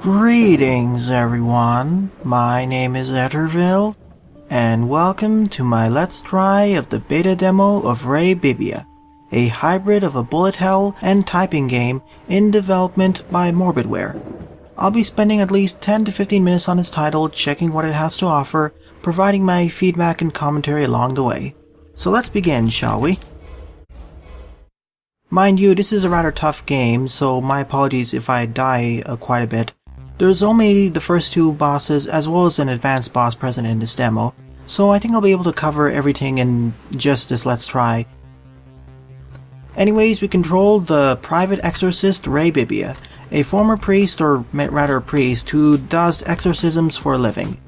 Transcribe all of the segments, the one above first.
Greetings everyone, my name is Etterville, and welcome to my Let's Try of the beta demo of Ray Bibbia, a hybrid of a bullet hell and typing game in development by Morbidware. I'll be spending at least 10 to 15 minutes on its title, checking what it has to offer, providing my feedback and commentary along the way. So let's begin, shall we? Mind you, this is a rather tough game, so my apologies if I die quite a bit. There's only the first two bosses as well as an advanced boss present in this demo, so I think I'll be able to cover everything in just this Let's Try. Anyways, we control the private exorcist Ray Bibbia, a former priest, or rather priest, who does exorcisms for a living.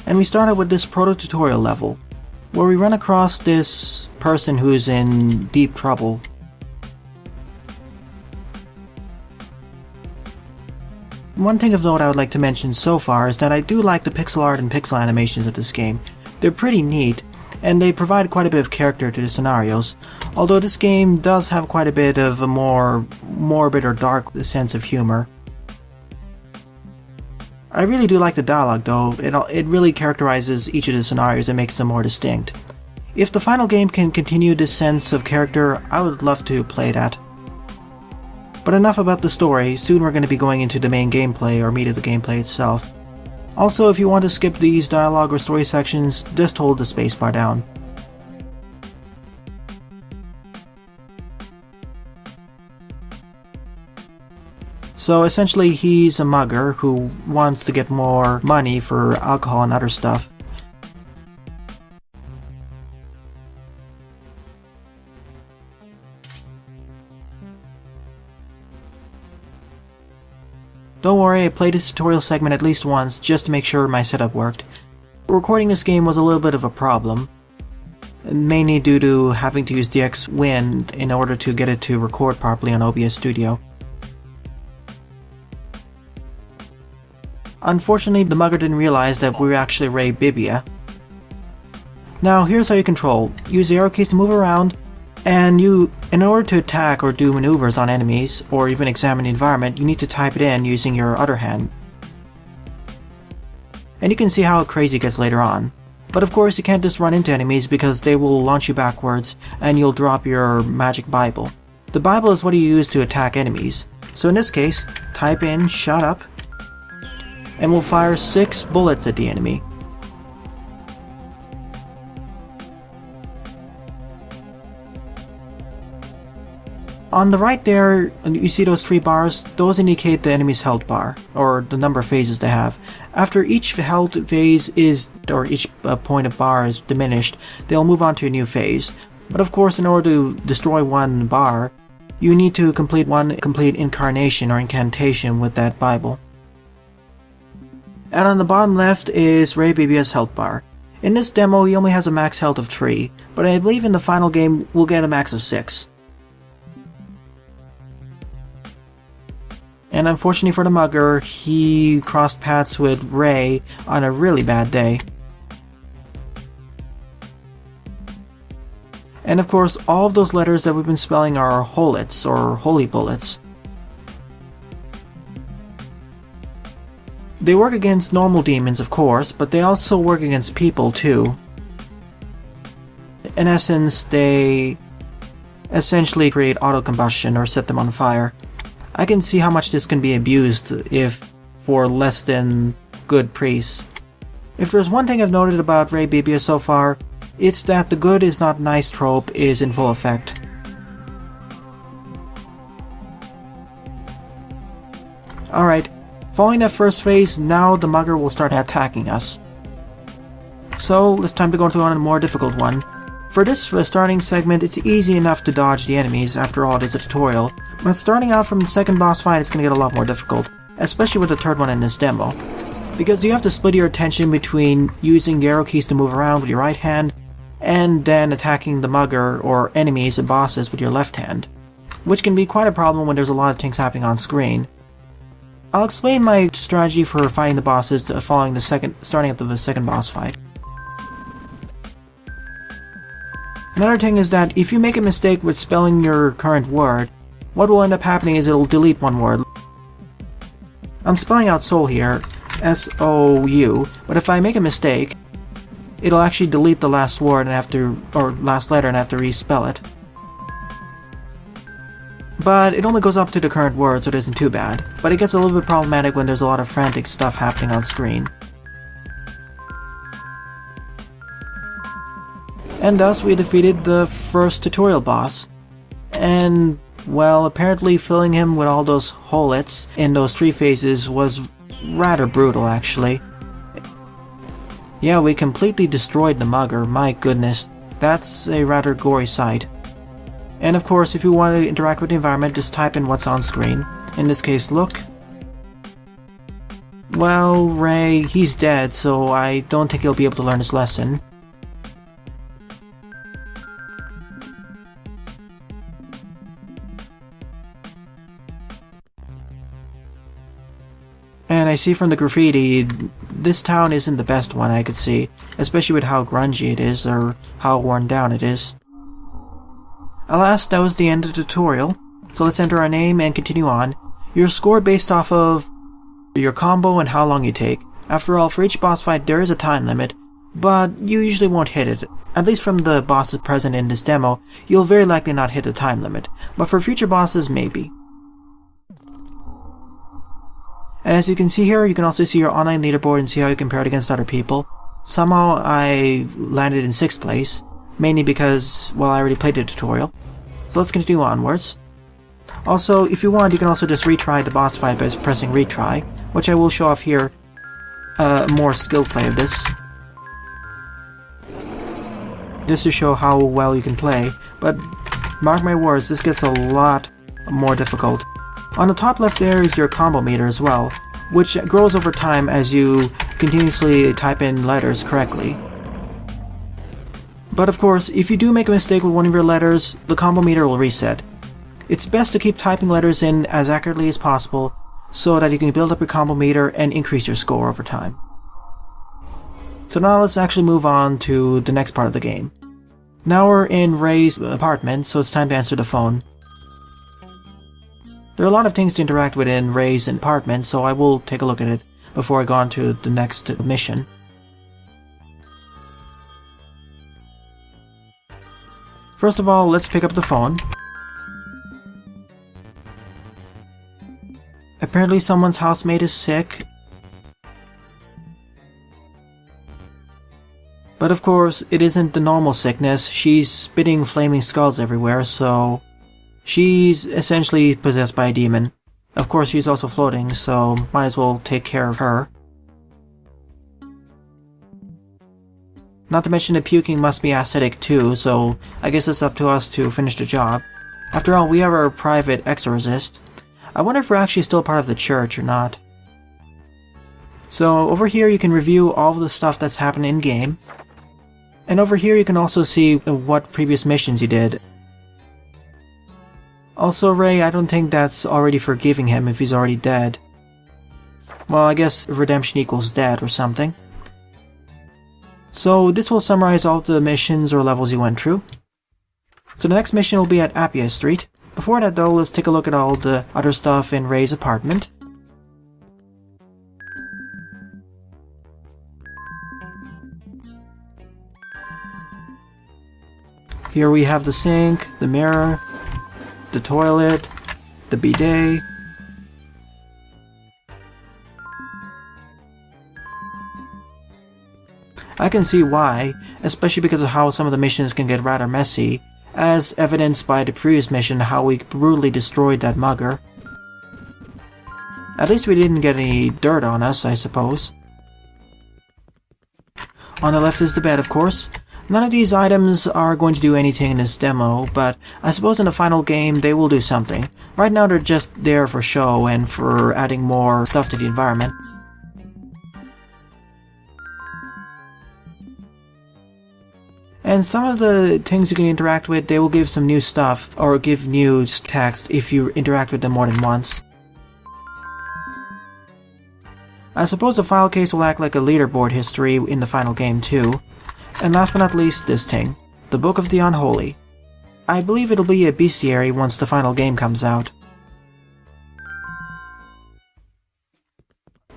And we start out with this proto-tutorial level, where we run across this person who's in deep trouble. One thing of note I would like to mention so far is that I do like the pixel art and pixel animations of this game. They're pretty neat, and they provide quite a bit of character to the scenarios, although this game does have quite a bit of a more morbid or dark sense of humor. I really do like the dialogue though, it really characterizes each of the scenarios and makes them more distinct. If the final game can continue this sense of character, I would love to play that. But enough about the story, soon we're going to be going into the main gameplay or meat of the gameplay itself. Also, if you want to skip these dialogue or story sections, just hold the spacebar down. So essentially he's a mugger who wants to get more money for alcohol and other stuff. Don't worry, I played this tutorial segment at least once just to make sure my setup worked. Recording this game was a little bit of a problem, mainly due to having to use DxWin in order to get it to record properly on OBS Studio. Unfortunately, the mugger didn't realize that we were actually Ray Bibbia. Now here's how you control. Use the arrow keys to move around, and in order to attack or do maneuvers on enemies, or even examine the environment, you need to type it in using your other hand. And you can see how crazy it gets later on. But of course you can't just run into enemies because they will launch you backwards and you'll drop your magic Bible. The Bible is what you use to attack enemies. So in this case, type in "shut up" and we'll fire 6 bullets at the enemy. On the right there, you see those 3 bars? Those indicate the enemy's health bar, or the number of phases they have. After each health phase or each point of bar is diminished, they'll move on to a new phase. But of course, in order to destroy one bar, you need to complete one complete incarnation or incantation with that Bible. And on the bottom left is Ray Bibbia's health bar. In this demo, he only has a max health of 3, but I believe in the final game we'll get a max of 6. And unfortunately for the mugger, he crossed paths with Ray on a really bad day. And of course, all of those letters that we've been spelling are holits, or holy bullets. They work against normal demons, of course, but they also work against people too. In essence, they essentially create auto-combustion or set them on fire. I can see how much this can be abused if for less than good priests. If there's one thing I've noted about Ray Bibbia so far, it's that the good is not nice trope is in full effect. Alright, following that first phase, now the mugger will start attacking us. So, it's time to go into a more difficult one. For this starting segment, it's easy enough to dodge the enemies, after all it is a tutorial, but starting out from the second boss fight it's going to get a lot more difficult, especially with the third one in this demo. Because you have to split your attention between using the arrow keys to move around with your right hand, and then attacking the mugger or enemies and bosses with your left hand, which can be quite a problem when there's a lot of things happening on screen. I'll explain my strategy for fighting the bosses starting at the second boss fight. Another thing is that if you make a mistake with spelling your current word, what will end up happening is it'll delete one word. I'm spelling out soul here, S-O-U, but if I make a mistake, it'll actually delete the last word or last letter and have to respell it. But it only goes up to the current word, so it isn't too bad. But it gets a little bit problematic when there's a lot of frantic stuff happening on screen. And thus we defeated the first tutorial boss. And, well, apparently filling him with all those holets in those 3 phases was rather brutal, actually. Yeah, we completely destroyed the mugger, my goodness. That's a rather gory sight. And of course, if you want to interact with the environment, just type in what's on screen. In this case, look. Well, Ray, he's dead, so I don't think he'll be able to learn his lesson. And I see from the graffiti, this town isn't the best one I could see, especially with how grungy it is, or how worn down it is. Alas, that was the end of the tutorial, so let's enter our name and continue on. You're scored based off of your combo and how long you take. After all, for each boss fight there is a time limit, but you usually won't hit it. At least from the bosses present in this demo, you'll very likely not hit the time limit, but for future bosses, maybe. And as you can see here, you can also see your online leaderboard and see how you compared against other people. Somehow I landed in 6th place, mainly because, well, I already played the tutorial. So let's continue onwards. Also, if you want, you can also just retry the boss fight by pressing retry, which I will show off here, more skilled play of this. Just to show how well you can play, but mark my words, this gets a lot more difficult. On the top left there is your combo meter as well, which grows over time as you continuously type in letters correctly. But of course, if you do make a mistake with one of your letters, the combo meter will reset. It's best to keep typing letters in as accurately as possible so that you can build up your combo meter and increase your score over time. So now let's actually move on to the next part of the game. Now we're in Ray's apartment, so it's time to answer the phone. There are a lot of things to interact with in Ray's apartment, so I will take a look at it before I go on to the next mission. First of all, let's pick up the phone. Apparently someone's housemate is sick. But of course, it isn't the normal sickness. She's spitting flaming skulls everywhere, so she's essentially possessed by a demon. Of course, she's also floating, so might as well take care of her. Not to mention the puking must be acidic too, so I guess it's up to us to finish the job. After all, we have our private exorcist. I wonder if we're actually still part of the church or not. So over here you can review all of the stuff that's happened in-game. And over here you can also see what previous missions you did. Also, Ray, I don't think that's already forgiving him if he's already dead. Well, I guess redemption equals dead or something. So this will summarize all the missions or levels you went through. So the next mission will be at Appia Street. Before that though, let's take a look at all the other stuff in Ray's apartment. Here we have the sink, the mirror, the toilet, the bidet. I can see why, especially because of how some of the missions can get rather messy, as evidenced by the previous mission how we brutally destroyed that mugger. At least we didn't get any dirt on us, I suppose. On the left is the bed, of course. None of these items are going to do anything in this demo, but I suppose in the final game they will do something. Right now they're just there for show and for adding more stuff to the environment. And some of the things you can interact with, they will give some new stuff, or give new text if you interact with them more than once. I suppose the file case will act like a leaderboard history in the final game too. And last but not least, this thing. The Book of the Unholy. I believe it'll be a bestiary once the final game comes out.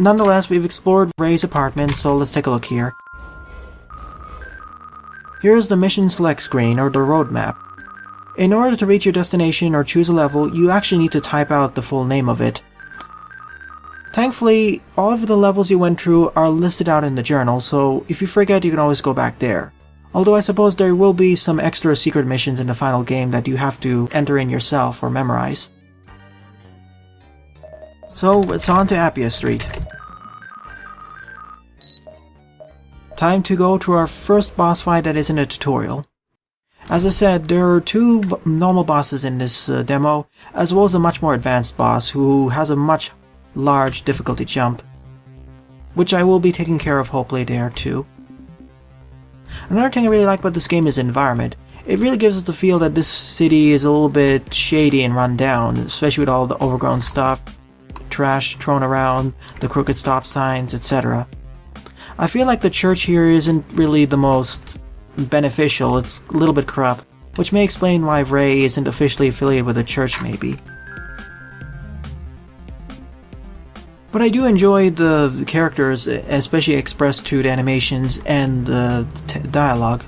Nonetheless, we've explored Ray's apartment, so let's take a look here. Here's the mission select screen, or the roadmap. In order to reach your destination or choose a level, you actually need to type out the full name of it. Thankfully, all of the levels you went through are listed out in the journal, so if you forget, you can always go back there. Although I suppose there will be some extra secret missions in the final game that you have to enter in yourself or memorize. So, it's on to Appia Street. Time to go to our first boss fight that isn't a tutorial. As I said, there are two normal bosses in this demo, as well as a much more advanced boss who has a much large difficulty jump, which I will be taking care of hopefully there too. Another thing I really like about this game is the environment. It really gives us the feel that this city is a little bit shady and run down, especially with all the overgrown stuff, trash thrown around, the crooked stop signs, etc. I feel like the church here isn't really the most beneficial, it's a little bit corrupt, which may explain why Ray isn't officially affiliated with the church maybe. But I do enjoy the characters, especially expressed through the animations and the dialogue.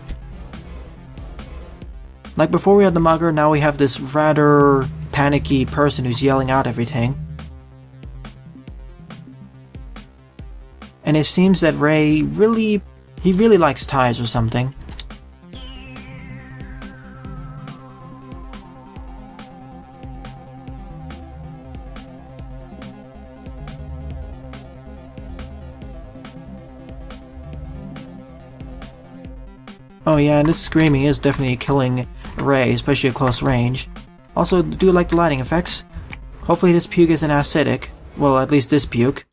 Like before we had the mugger, now we have this rather panicky person who's yelling out everything. And it seems that Ray really likes ties or something. Oh yeah, and this screaming is definitely killing Ray, especially at close range. Also, do like the lighting effects. Hopefully this puke isn't acidic. Well, at least this puke.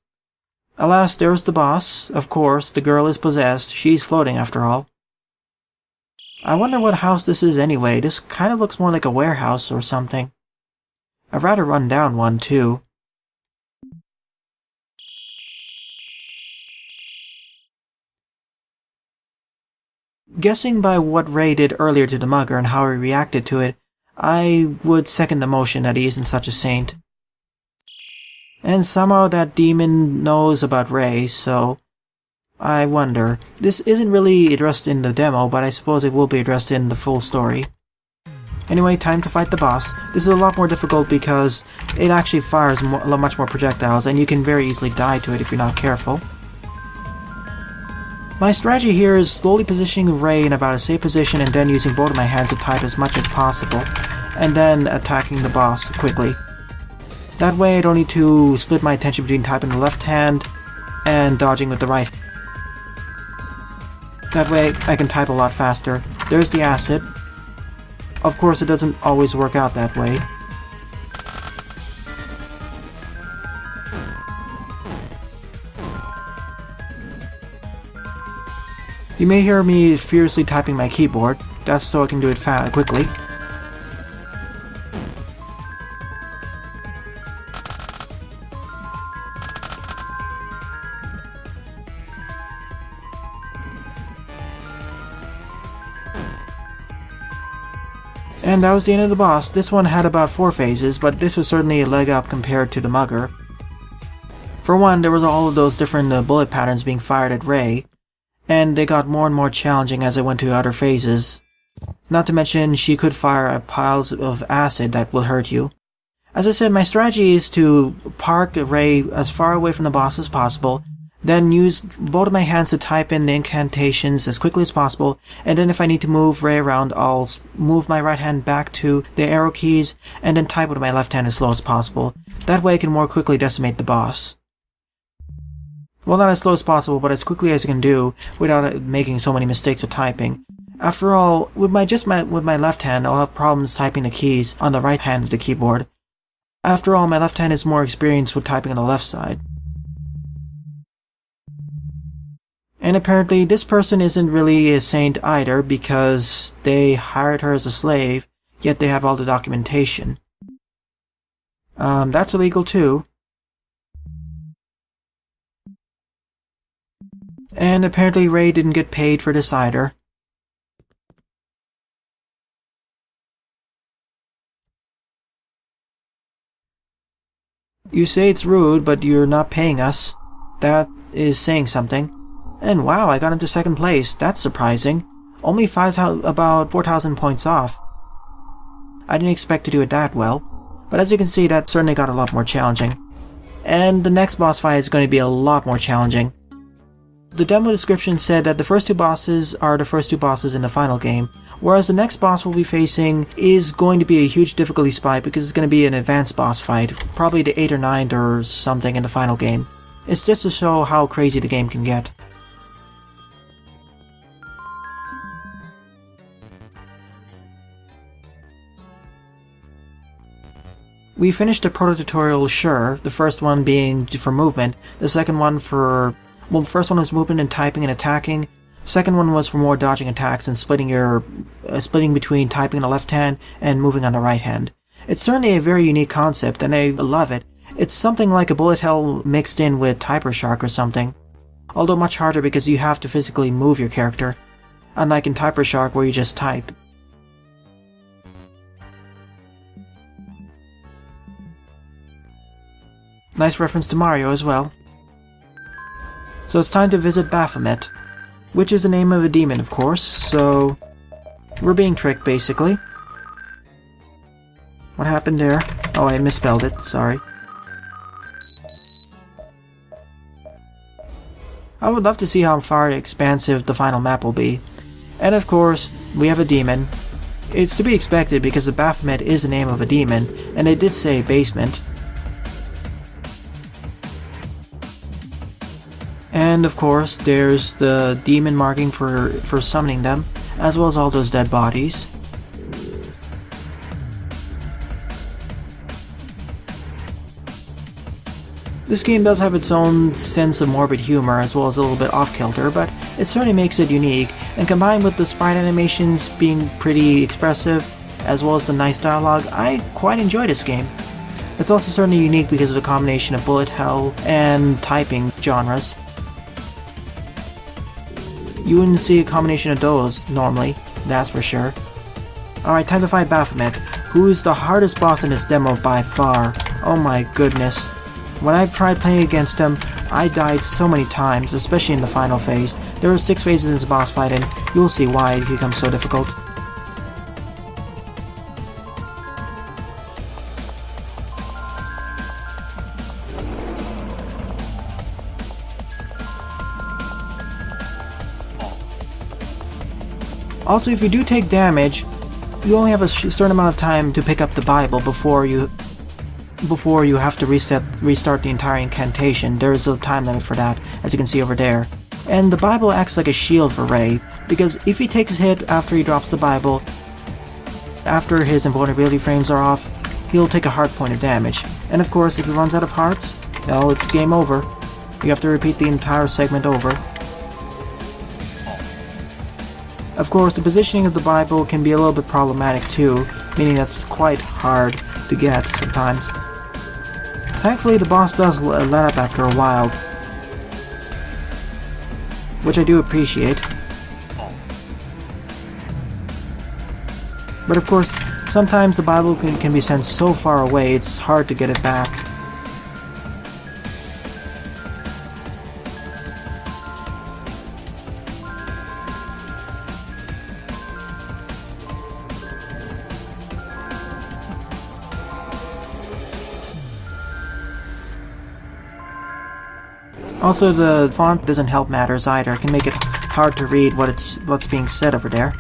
Alas, there's the boss. Of course, the girl is possessed. She's floating after all. I wonder what house this is anyway. This kind of looks more like a warehouse or something. A rather run down one too. Guessing by what Ray did earlier to the mugger and how he reacted to it, I would second the motion that he isn't such a saint. And somehow that demon knows about Ray, so I wonder. This isn't really addressed in the demo, but I suppose it will be addressed in the full story. Anyway, time to fight the boss. This is a lot more difficult because it actually fires much more projectiles, and you can very easily die to it if you're not careful. My strategy here is slowly positioning Ray in about a safe position and then using both of my hands to type as much as possible, and then attacking the boss quickly. That way I don't need to split my attention between typing the left hand and dodging with the right. That way I can type a lot faster. There's the acid. Of course it doesn't always work out that way. You may hear me furiously typing my keyboard. That's so I can do it quickly. And that was the end of the boss. This one had about 4 phases, but this was certainly a leg up compared to the mugger. For one, there was all of those different bullet patterns being fired at Ray, and they got more and more challenging as I went to other phases. Not to mention, she could fire at piles of acid that will hurt you. As I said, my strategy is to park Ray as far away from the boss as possible, then use both of my hands to type in the incantations as quickly as possible, and then if I need to move Ray around, I'll move my right hand back to the arrow keys, and then type with my left hand as slow as possible. That way I can more quickly decimate the boss. Well, not as slow as possible, but as quickly as I can do without making so many mistakes with typing. After all, with my left hand, I'll have problems typing the keys on the right hand of the keyboard. After all, my left hand is more experienced with typing on the left side. And apparently, this person isn't really a saint either because they hired her as a slave, yet they have all the documentation. That's illegal too. And apparently Ray didn't get paid for this either. You say it's rude, but you're not paying us. That is saying something. And wow, I got into second place. That's surprising. Only about 4,000 points off. I didn't expect to do it that well. But as you can see, that certainly got a lot more challenging. And the next boss fight is going to be a lot more challenging. The demo description said that the first two bosses are the first two bosses in the final game, whereas the next boss we'll be facing is going to be a huge difficulty spike because it's going to be an advanced boss fight, probably the 8th or 9th or something in the final game. It's just to show how crazy the game can get. We finished the proto-tutorial, sure, the first one being for movement, the second one for... well, the first one was movement and typing and attacking. Second one was for more dodging attacks and splitting between typing on the left hand and moving on the right hand. It's certainly a very unique concept, and I love it. It's something like a bullet hell mixed in with Typer Shark or something. Although much harder because you have to physically move your character, unlike in Typer Shark where you just type. Nice reference to Mario as well. So it's time to visit Baphomet, which is the name of a demon, of course, so we're being tricked, basically. What happened there? Oh, I misspelled it, sorry. I would love to see how far expansive the final map will be. And of course, we have a demon. It's to be expected because the Baphomet is the name of a demon, and it did say basement. And of course, there's the demon marking for summoning them, as well as all those dead bodies. This game does have its own sense of morbid humor, as well as a little bit off-kilter, but it certainly makes it unique, and combined with the sprite animations being pretty expressive, as well as the nice dialogue, I quite enjoy this game. It's also certainly unique because of the combination of bullet hell and typing genres. You wouldn't see a combination of those normally, that's for sure. Alright, time to fight Baphomet, who is the hardest boss in this demo by far. Oh my goodness. When I tried playing against him, I died so many times, especially in the final phase. There are 6 phases in this boss fight, and you'll see why it becomes so difficult. Also, if you do take damage, you only have a certain amount of time to pick up the Bible before you have to restart the entire incantation. There is a time limit for that, as you can see over there. And the Bible acts like a shield for Ray, because if he takes a hit after he drops the Bible, after his invulnerability frames are off, he'll take a heart point of damage. And of course, if he runs out of hearts, well, it's game over. You have to repeat the entire segment over. Of course, the positioning of the Bible can be a little bit problematic too, meaning that's quite hard to get sometimes. Thankfully, the boss does let up after a while, which I do appreciate. But of course, sometimes the Bible can be sent so far away it's hard to get it back. Also, the font doesn't help matters either. It can make it hard to read what's being said over there.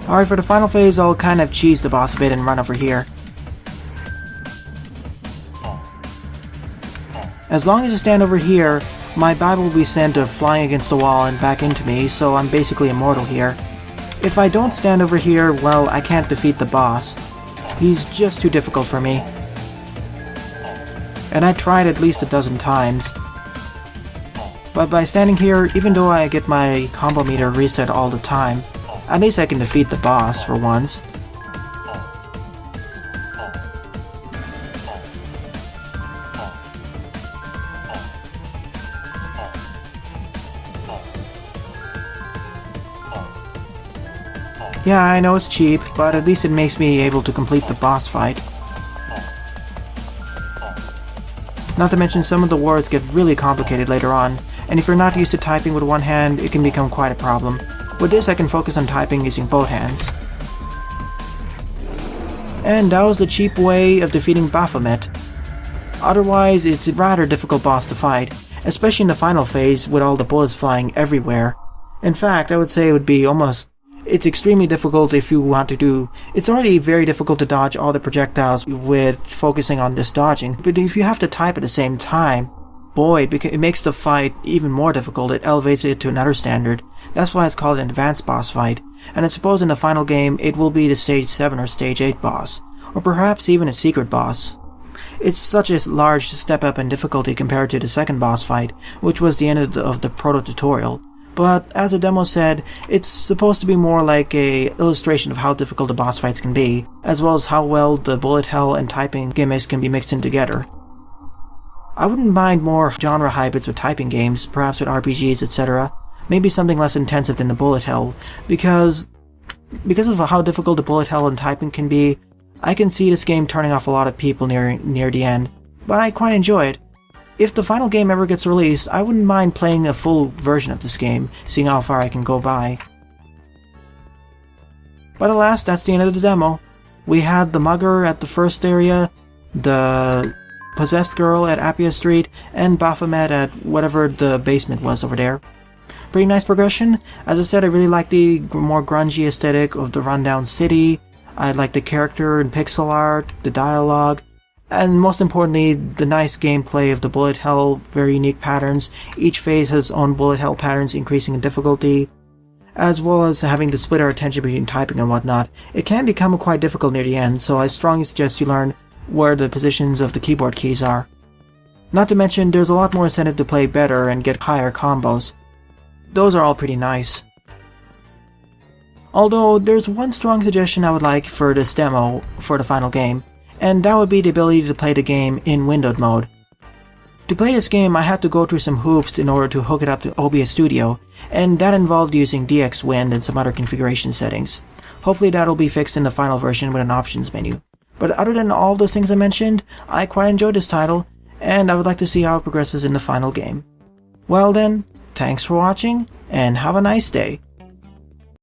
Alright, for the final phase, I'll kind of cheese the boss a bit and run over here. As long as I stand over here, my Bible will be sent flying against the wall and back into me, so I'm basically immortal here. If I don't stand over here, well, I can't defeat the boss. He's just too difficult for me. And I tried at least a dozen times. But by standing here, even though I get my combo meter reset all the time, at least I can defeat the boss for once. Yeah, I know it's cheap, but at least it makes me able to complete the boss fight. Not to mention some of the words get really complicated later on, and if you're not used to typing with one hand, it can become quite a problem. With this I can focus on typing using both hands. And that was the cheap way of defeating Baphomet. Otherwise, it's a rather difficult boss to fight, especially in the final phase with all the bullets flying everywhere. In fact, I would say it would be it's extremely difficult if you want to do... It's already very difficult to dodge all the projectiles with focusing on this dodging, but if you have to type at the same time, boy, it makes the fight even more difficult. It elevates it to another standard. That's why it's called an advanced boss fight, and I suppose in the final game it will be the stage 7 or stage 8 boss, or perhaps even a secret boss. It's such a large step up in difficulty compared to the second boss fight, which was the end of the proto-tutorial. But, as the demo said, it's supposed to be more like an illustration of how difficult the boss fights can be, as well as how well the bullet hell and typing gimmicks can be mixed in together. I wouldn't mind more genre hybrids with typing games, perhaps with RPGs, etc. Maybe something less intensive than the bullet hell, because of how difficult the bullet hell and typing can be, I can see this game turning off a lot of people near the end, but I quite enjoy it. If the final game ever gets released, I wouldn't mind playing a full version of this game, seeing how far I can go by. But alas, that's the end of the demo. We had the mugger at the first area, the possessed girl at Appia Street, and Baphomet at whatever the basement was over there. Pretty nice progression. As I said, I really like the more grungy aesthetic of the rundown city. I like the character and pixel art, the dialogue, and most importantly, the nice gameplay of the bullet hell, very unique patterns. Each phase has its own bullet hell patterns increasing in difficulty, as well as having to split our attention between typing and whatnot. It can become quite difficult near the end, so I strongly suggest you learn where the positions of the keyboard keys are. Not to mention, there's a lot more incentive to play better and get higher combos. Those are all pretty nice. Although, there's one strong suggestion I would like for this demo for the final game, and that would be the ability to play the game in windowed mode. To play this game, I had to go through some hoops in order to hook it up to OBS Studio, and that involved using DxWind and some other configuration settings. Hopefully that'll be fixed in the final version with an options menu. But other than all those things I mentioned, I quite enjoyed this title, and I would like to see how it progresses in the final game. Well then, thanks for watching, and have a nice day.